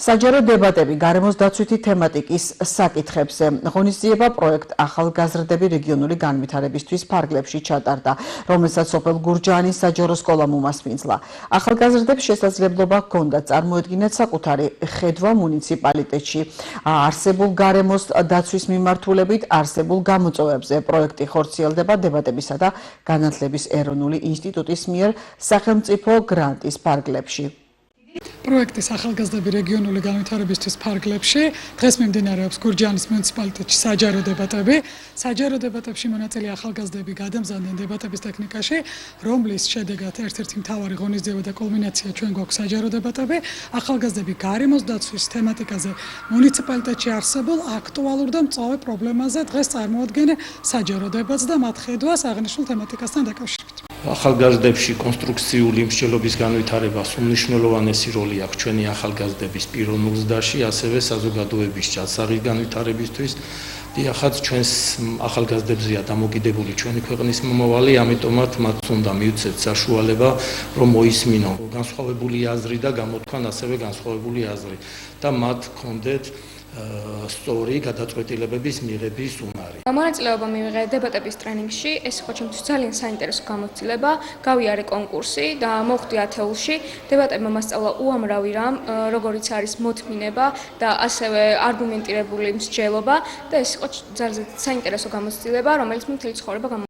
საჯარო დებატები გარემოს დაცვითი თემატიკის საკითხებზე. ღონისძიება პროექტ ახალგაზრდები რეგიონული განვითარებისთვის ფარგლებში ჩატარდა, რომელსაც სოფელ გურჯაანის საჯარო სკოლამ უმასპინძლა. ახალგაზრდებს შესაძლებლობა ჰქონდათ წარმოედგინათ საკუთარი ხედვა მუნიციპალიტეტში არსებულ გარემოს დაცვის მიმართულებით არსებულ გამოწვევებზე. პროექტი ხორციელდება დებატებისა და განათლების ეროვნული ინსტიტუტის მიერ სახელმწიფო გრანტის ფარგლებში. პროექტის ახალგაზრდები რეგიონული განვითარებისთვის ფარგლებში დღეს მიმდინარეობს გურჯაანის მუნიციპალიტეტში საჯარო დებატები. საჯარო დებატებში მონაწილე ახალგაზრდები გადამზადდნენ დებატების ტექნიკაში, რომლის შედეგად ერთ-ერთი მთავარი ღონისძიება და კულმინაცია ჩვენ გვაქვს საჯარო დებატები. ახალგაზრდები გარემოს დაცვის თემატიკაზე მუნიციპალიტეტში არსებულ აქტუალურ და მწვავე პრობლემაზე დღეს წარმოადგენენ საჯარო დებატს და მათ ხედვას აღნიშნულ თემატიკასთან დაკავშირებით. ახალგაზრდებში კონსტრუქციული მსჯელობის განვითარებას უმნიშვნელოვანესი როლი აქვს ჩვენი ახალგაზრდების პიროვნულ ზრდაში, ასევე საზოგადოების ჯანსაღი განვითარებისთვის. დიახაც, ჩვენს ახალგაზრდებზეა დამოკიდებული ჩვენი ქვეყნის მომავალი, ამიტომაც მათ უნდა მივცეთ საშუალება, რომ მოისმინონ განსხვავებული აზრი და გამოთქვან ასევე განსხვავებული აზრი და მათ ჰქონდეთ სწორი გადაწყვეტილებების მიღების უნარი. მონაწილეობა მივიღე დებატების ტრენინგში, ეს იყო ჩემთვის ძალიან საინტერესო გამოცდილება. გავიარე კონკურსი და მოვხვდი ათეულში. დებატებმა მასწავლა უამრავი რამ, როგორიც არის მოთმინება და ასევე არგუმენტირებული მსჯელობა და ეს იყო ძალიან საინტერესო გამოცდილება, რომელიც მთელი ცხოვრება